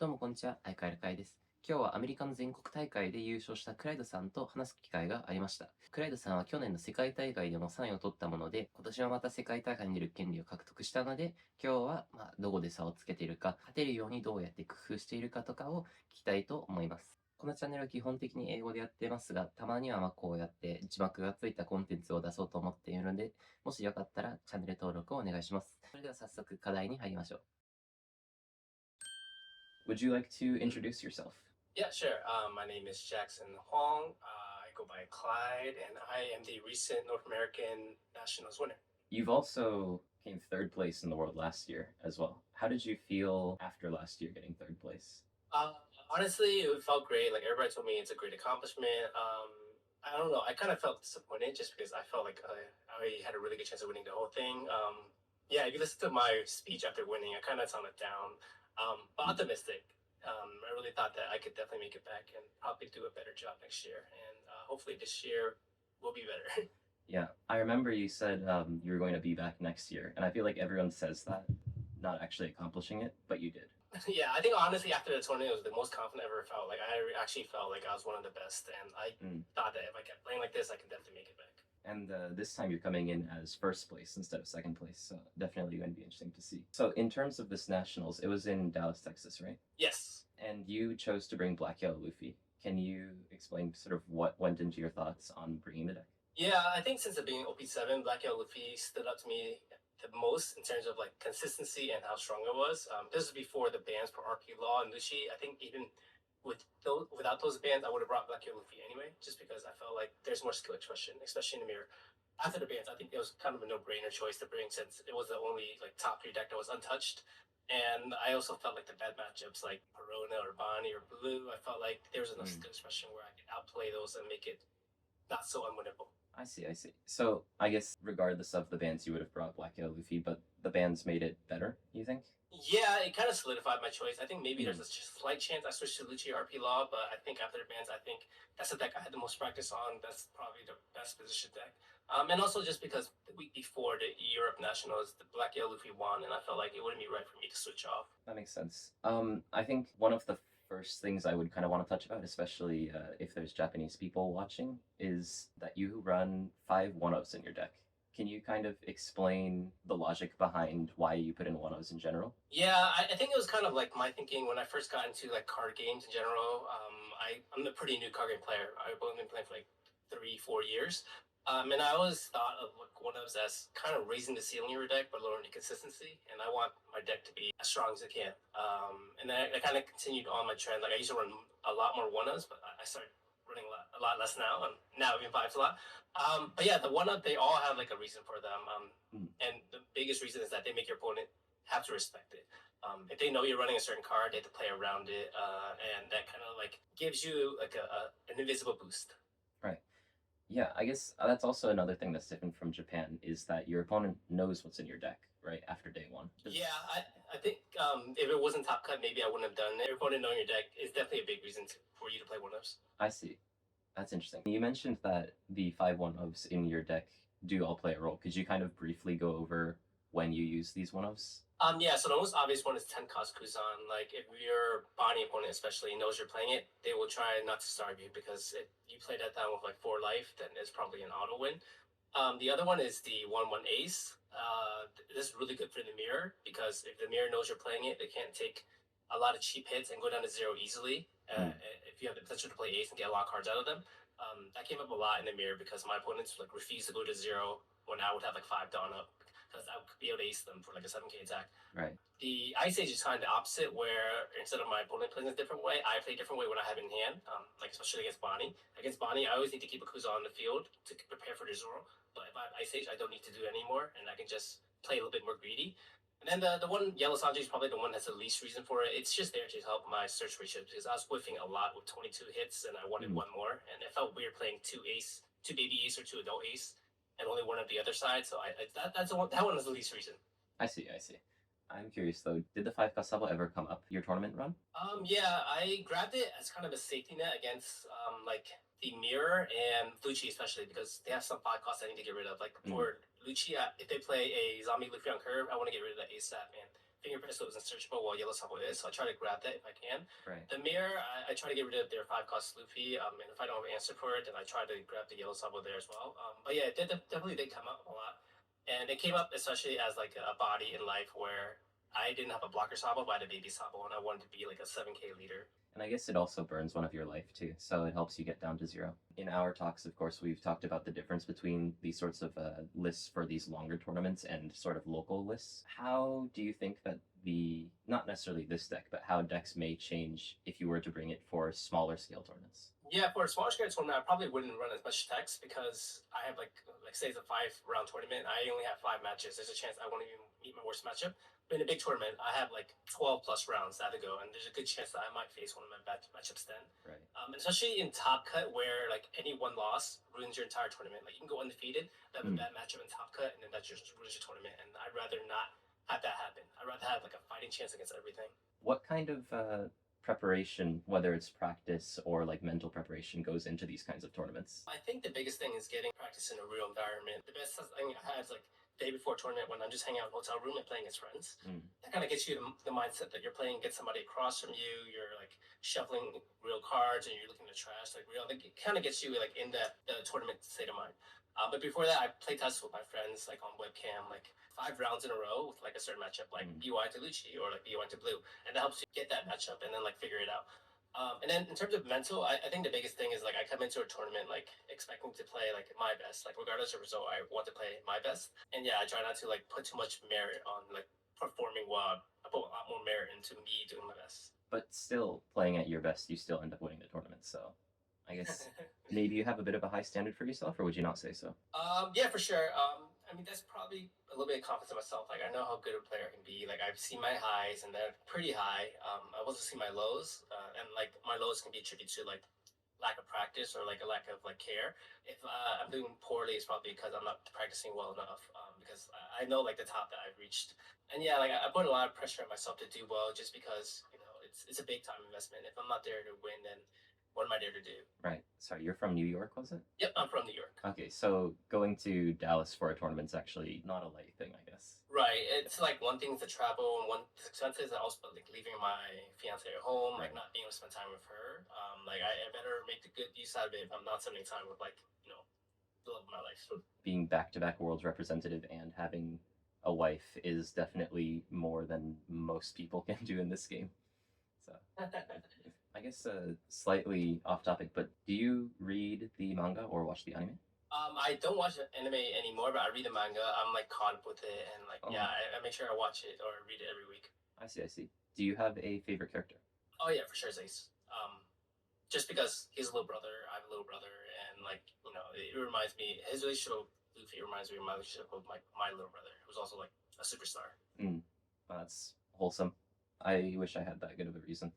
どうもこんにちは、iKailaKaiです。今日はアメリカの全国大会で優勝したクライドさんと話す機会がありました。クライドさんは去年の世界大会でも3位を取ったもので、今年はまた世界大会に出る権利を獲得したので、今日はどこで差をつけているか、勝てるようにどうやって工夫しているかとかを聞きたいと思います。このチャンネルは基本的に英語でやってますが、たまにはこうやって字幕がついたコンテンツを出そうと思っているので、もしよかったらチャンネル登録をお願いします。それでは早速課題に入りましょう。Would you like to introduce yourself? Yeah, sure. My name is Jackson Huang. I go by Clyde, and I am the recent North American Nationals winner. You've also came third place in the world last year as well. How did you feel after last year getting third place? Honestly, it felt great. Like everybody told me it's a great accomplishment. I don't know. I kind of felt disappointed just because I felt like I had a really good chance of winning the whole thing. Yeah, if you listen to my speech after winning, I kind of sounded down, but optimistic. I really thought that I could definitely make it back and probably do a better job next year. And hopefully this year will be better. Yeah, I remember you said you were going to be back next year, and I feel like everyone says that, not actually accomplishing it, but you did. Yeah, I think honestly after the tournament, it was the most confident I ever felt. Like I actually felt like I was one of the best, and I thought that if I kept playing like this, I could definitely make it back. And this time you're coming in as first place instead of second place, so definitely going to be interesting to see. So in terms of this nationals, it was in Dallas, Texas, right? Yes. And you chose to bring Black Yellow Luffy. Can you explain sort of what went into your thoughts on bringing the deck? Yeah, I think since it being OP7, Black Yellow Luffy stood out to me the most in terms of like consistency and how strong it was. This is before the bans for RP Law and Lucy. I think even without those bans, I would have brought Black Yellow Luffy anyway, just because I felt like there's more skill expression, especially in the mirror. After the bans, I think it was kind of a no-brainer choice to bring since it was the only like top 3 deck that was untouched. And I also felt like the bad matchups like Perona or Bonnie or Blue, I felt like there was enough skill expression where I could outplay those and make it not so unwinnable. I see. So I guess regardless of the bans, you would have brought Black Yellow Luffy, but the bans made it better, you think? Yeah, it kind of solidified my choice. I think maybe there's a slight chance I switched to Lucci RP Law, but I think after the bans, I think that's the deck I had the most practice on. That's probably the best position deck. And also just because the week before the Europe Nationals, the Black Yellow Luffy won, and I felt like it wouldn't be right for me to switch off. That makes sense. I think one of the first things I would kind of want to touch about, especially if there's Japanese people watching, is that you run 5 1-0s in your deck. Can you kind of explain the logic behind why you put in 1-0s in general? Yeah, I think it was kind of like my thinking when I first got into like card games in general. I'm a pretty new card game player. I've only been playing for like 3-4 years. And I always thought of like 1-0s as kind of raising the ceiling of your deck but lowering the consistency. And I want my deck to be as strong as it can. And then I kind of continued on my trend. Like I used to run a lot more 1-0s, but I started running a lot less now, and now even 5's a lot. But yeah, the 1-up, they all have like a reason for them. And the biggest reason is that they make your opponent have to respect it. If they know you're running a certain card, they have to play around it, and that kind of like gives you like an invisible boost. Right. Yeah, I guess that's also another thing that's different from Japan is that your opponent knows what's in your deck, right, after day 1. Yeah, I think if it wasn't top cut, maybe I wouldn't have done it. Your opponent knowing your deck is definitely a big reason for you to play 1-ups. I see. That's interesting. You mentioned that the 5 1-ups in your deck do all play a role. Could you kind of briefly go over when you use these 1-ups? Yeah, so the most obvious one is 10 cost Kuzan. Like, if your Bonnie opponent especially knows you're playing it, they will try not to starve you because if you play that down with like 4 life, then it's probably an auto win. The other one is the 1-1 ace. This is really good for the mirror because if the mirror knows you're playing it, they can't take a lot of cheap hits and go down to 0 easily. If you have the potential to play ace and get a lot of cards out of them. That came up a lot in the mirror because my opponents like refused to go to 0 when I would have like 5 dawn up because I would be able to ace them for like a 7k attack. Right. The Ice Age is kind of the opposite, where instead of my opponent playing a different way, I play a different way when I have it in hand. Like especially against Bonnie. Against Bonnie, I always need to keep a Kuza on the field to prepare for the Zoro. But if I have Ice Age, I don't need to do it anymore, and I can just play a little bit more greedy. And then the one Yellow Sanji is probably the one that's the least reason for it. It's just there to help my search ratio because I was whiffing a lot with 22 hits, and I wanted one more, and it felt weird playing 2 baby ace or 2 adult ace, and only one of the other side. So that one is the least reason. I see. I'm curious though, did the 5 cost level ever come up your tournament run? Yeah, I grabbed it as kind of a safety net against like the mirror and Lucci especially because they have some 5 costs I need to get rid of. Like for Lucci, if they play a zombie Luffy on curve, I want to get rid of that ASAP. And fingerprint so it was unsearchable while Yellow Sabo is. So I try to grab that if I can. Right. The mirror, I try to get rid of their 5-cost Luffy. And if I don't have an answer for it, then I try to grab the Yellow Sabo there as well. But yeah, it definitely did come up a lot. And it came up especially as like a body in life where I didn't have a blocker Sabo, but I had a baby Sabo, and I wanted to be like a 7K leader. And I guess it also burns one of your life too, so it helps you get down to 0. In our talks, of course, we've talked about the difference between these sorts of lists for these longer tournaments and sort of local lists. How do you think that not necessarily this deck, but how decks may change if you were to bring it for smaller scale tournaments? Yeah, for a smaller scale tournament, I probably wouldn't run as much text because I have like say it's a 5-round tournament. I only have 5 matches. There's a chance I won't even meet my worst matchup. But in a big tournament, I have like 12 plus rounds that to go, and there's a good chance that I might face one of my bad matchups then. Right. Especially in Top Cut, where like any one loss ruins your entire tournament. Like you can go undefeated, have a bad matchup in Top Cut, and then that just ruins your tournament. And I'd rather not have that happen. I'd rather have like a fighting chance against everything. What kind of preparation, whether it's practice or like mental preparation, goes into these kinds of tournaments? I think the biggest thing is getting practice in a real environment. The best thing I had is like day before tournament when I'm just hanging out in a hotel room and playing against friends. That kind of gets you the mindset that you're playing against somebody across from you. You're like shuffling real cards and you're looking to trash like real. Like, it kind of gets you like in the tournament state of mind. But before that, I play tests with my friends like on webcam, like 5 rounds in a row with like a certain matchup, like BY to Lucci or like BY to Blue, and that helps you get that matchup and then like figure it out. And then in terms of mental, I think the biggest thing is like I come into a tournament like expecting to play like my best, like regardless of result, I want to play my best. And yeah, I try not to like put too much merit on like performing well. I put a lot more merit into me doing my best. But still, playing at your best, you still end up winning the tournament. So I guess maybe you have a bit of a high standard for yourself, or would you not say so? Yeah, for sure. I mean, that's probably a little bit of confidence in myself. Like, I know how good a player can be. Like, I've seen my highs, and they're pretty high. I've also seen my lows, and like my lows can be attributed to like lack of practice or like a lack of like care. If I'm doing poorly, it's probably because I'm not practicing well enough. Because I know like the top that I've reached, and yeah, like I put a lot of pressure on myself to do well, just because it's a big time investment. If I'm not there to win, then what am I there to do? Right. Sorry, you're from New York, was it? Yep, I'm from New York. Okay, so going to Dallas for a tournament's actually not a light thing, I guess. Right. It's like one thing to travel and one expenses, and also like leaving my fiance at home, like not being able to spend time with her. Like I better make the good use out of it if I'm not spending time with like the love of my life. Being back-to-back world's representative and having a wife is definitely more than most people can do in this game. So I guess slightly off topic, but do you read the manga or watch the anime? I don't watch anime anymore, but I read the manga. I'm like caught up with it, and like I make sure I watch it or read it every week. I see, I see. Do you have a favorite character? Oh yeah, for sure, Ace. Just because he's a little brother, I have a little brother, and like it reminds me his relationship with Luffy reminds me of my relationship with my little brother, who's also like a superstar. Well, that's wholesome. I wish I had that good of a reason.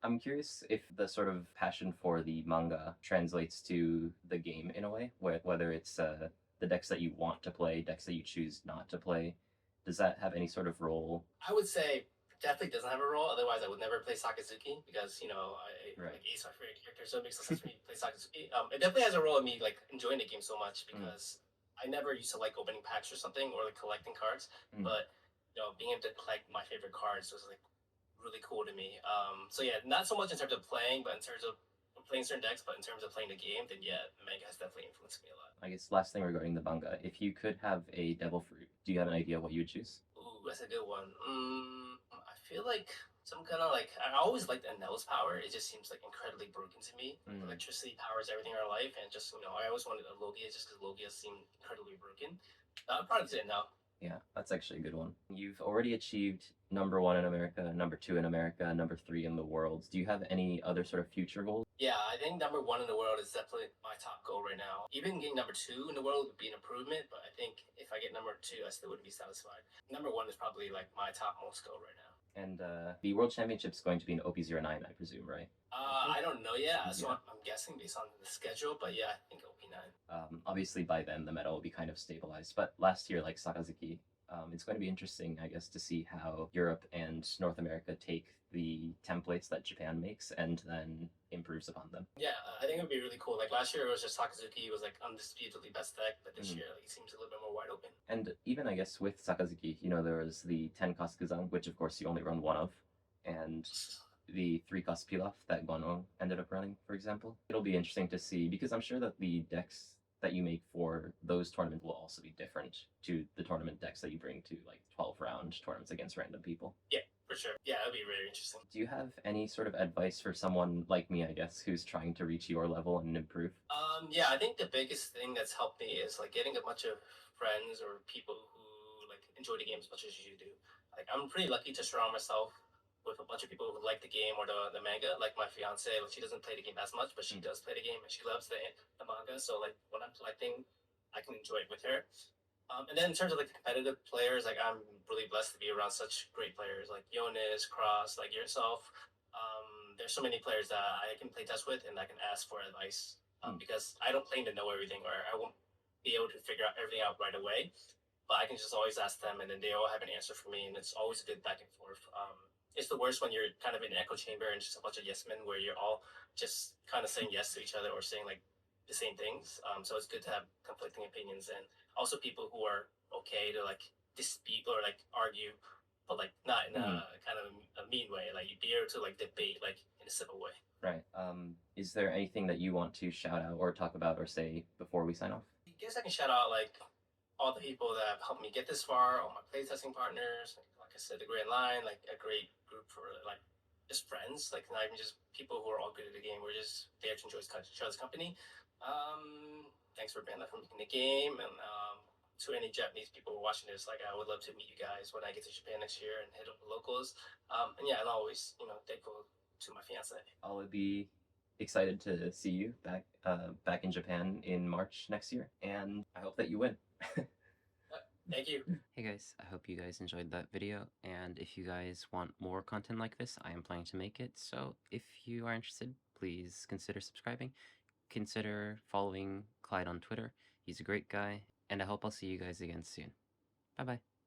I'm curious if the sort of passion for the manga translates to the game in a way, whether it's the decks that you want to play, decks that you choose not to play. Does that have any sort of role? I would say definitely doesn't have a role. Otherwise, I would never play Sakazuki because like Ace my favorite character, so it makes sense for me to play Sakazuki. It definitely has a role in me like enjoying the game so much because I never used to like opening packs or something or like collecting cards, but being able to collect my favorite cards was like really cool to me. So yeah, not so much in terms of playing, but in terms of playing certain decks, but in terms of playing the game, then yeah, manga has definitely influenced me a lot. I guess last thing regarding the manga, if you could have a devil fruit, do you have an idea what you would choose? Ooh, that's a good one. I feel like some kind of like I always liked Anel's power. It just seems like incredibly broken to me. Electricity powers everything in our life, and just I always wanted a Logia just because Logia seemed incredibly broken. I'd probably say now. Yeah, that's actually a good one. You've already achieved #1 in America, #2 in America, #3 in the world. Do you have any other sort of future goals? Yeah, I think #1 in the world is definitely my top goal right now. Even getting #2 in the world would be an improvement, but I think if I get #2, I still wouldn't be satisfied. #1 is probably like my top most goal right now. And the World Championship's going to be in OP09, I presume, right? I don't know yet, so I'm guessing based on the schedule, but yeah, I think OP9. Obviously, by then, the meta will be kind of stabilized. But last year, like Sakazuki, it's going to be interesting, I guess, to see how Europe and North America take the templates that Japan makes and then improves upon them. Yeah, I think it would be really cool. Like last year, it was just Sakazuki was like undisputedly best deck, but this year like, it seems a little bit more wide open. And even I guess with Sakazuki, there was the 10 cost Kazan, which of course you only run one of, and the 3 cost Pilaf that Gono ended up running, for example. It'll be interesting to see, because I'm sure that the decks that you make for those tournaments will also be different to the tournament decks that you bring to like 12-round tournaments against random people. Yeah, for sure. Yeah, that'd be really interesting. Do you have any sort of advice for someone like me, I guess, who's trying to reach your level and improve? Yeah, I think the biggest thing that's helped me is like getting a bunch of friends or people who like enjoy the game as much as you do. Like I'm pretty lucky to surround myself with a bunch of people who like the game or the manga. Like my fiance, like, she doesn't play the game as much, but she does play the game and she loves the manga. So like when I'm collecting, I can enjoy it with her. And then in terms of like the competitive players, like I'm really blessed to be around such great players like Jonas, Cross, like yourself. There's so many players that I can play test with and I can ask for advice because I don't claim to know everything or I won't be able to figure out everything out right away. But I can just always ask them and then they all have an answer for me and it's always a good back and forth. It's the worst when you're kind of in an echo chamber and just a bunch of yes men where you're all just kind of saying yes to each other or saying like the same things. So it's good to have conflicting opinions and also people who are okay to like dispute or like argue, but like not in a kind of a mean way. Like you'd be able to like debate like in a civil way. Right. Is there anything that you want to shout out or talk about or say before we sign off? I guess I can shout out like all the people that have helped me get this far, all my playtesting partners, like I said, the Grand Line, like a great group for like just friends, like not even just people who are all good at the game. We're just there to enjoy each other's company. Thanks for Bandai for making the game, and to any Japanese people who are watching this, like I would love to meet you guys when I get to Japan next year and hit up the locals. And yeah, and always, thankful to my fiance. I'll be excited to see you back in Japan in March next year, and I hope that you win. Thank you. Hey guys, I hope you guys enjoyed that video, and if you guys want more content like this, I am planning to make it, so if you are interested, please consider subscribing, consider following Clyde on Twitter. He's a great guy, and I hope I'll see you guys again soon. Bye bye.